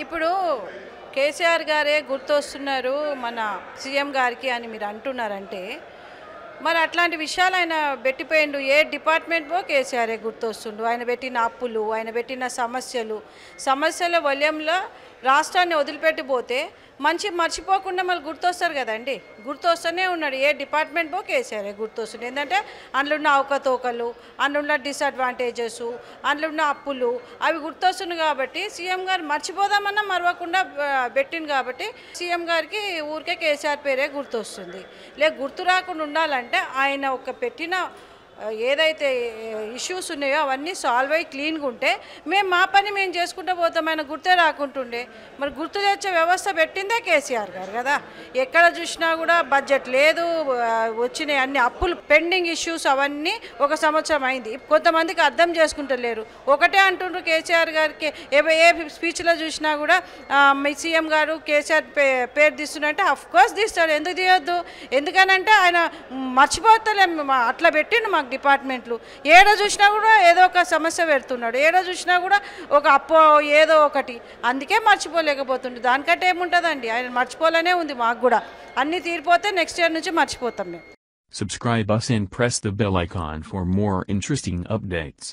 ఇప్పుడు కేసీఆర్ గారే గుర్తొస్తున్నారు మన సీఎం గారికి అని మీరు అంటున్నారంటే మరి అట్లాంటి విషయాలు ఆయన పెట్టిపోయిండు. ఏ డిపార్ట్మెంట్లో కేసీఆరే గుర్తొస్తుండు. ఆయన పెట్టిన అప్పులు, ఆయన పెట్టిన సమస్యల వలయంలో రాష్ట్రాన్ని వదిలిపెట్టిపోతే మంచి మర్చిపోకుండా మళ్ళీ గుర్తొస్తారు కదండి. గుర్తొస్తూనే ఉన్నాడు. ఏ డిపార్ట్మెంట్లో కేసీఆరే గుర్తొస్తుంది. ఏంటంటే అందులో ఉన్న అవకతవకలు, అందులో ఉన్న డిసడ్వాంటేజెస్, అందులో ఉన్న అప్పులు అవి గుర్తొస్తున్నాయి. కాబట్టి సీఎం గారు మర్చిపోదామన్నా మరవకుండా పెట్టింది. కాబట్టి సీఎం గారికి ఊరికే కేసీఆర్ పేరే గుర్తొస్తుంది. గుర్తు రాకుండా ఉండాలంటే ఆయన ఒక పెట్టిన ఏదైతే ఇష్యూస్ ఉన్నాయో అవన్నీ సాల్వ్ అయ్యి క్లీన్గా ఉంటే మేము మా పని మేము చేసుకుంటూ పోతాం. ఆయన గుర్తే రాకుంటుండే. మరి గుర్తు తెచ్చే వ్యవస్థ పెట్టిందే కేసీఆర్ గారు కదా. ఎక్కడ చూసినా కూడా బడ్జెట్ లేదు, వచ్చినాయి అన్ని అప్పులు, పెండింగ్ ఇష్యూస్ అవన్నీ ఒక సంవత్సరం అయింది. కొంతమందికి అర్థం చేసుకుంటలేరు. ఒకటే అంటుండ్రు కేసీఆర్ గారికి. ఏ స్పీచ్లో చూసినా కూడా మీ సీఎం గారు కేసీఆర్ పేరు తీస్తుంటే అఫ్కోర్స్ తీస్తాడు. ఎందుకు తీయొద్దు? ఎందుకనంటే ఆయన మర్చిపోతలేము. అట్లా పెట్టిండు మాకు డిపార్ట్మెంట్లు. ఏడో చూసినా కూడా ఏదో ఒక సమస్య పెడుతున్నాడు. ఏడో చూసినా కూడా ఒక అప్పో ఏదో ఒకటి. అందుకే మర్చిపోలేకపోతుండే. దానికంటే ఏముంటుందండి, ఆయన మర్చిపోలేనే ఉంది. మాకు కూడా అన్నీ తీరిపోతే నెక్స్ట్ ఇయర్ నుంచి మర్చిపోతాం మేము. Subscribe us and press the bell icon for more interesting updates.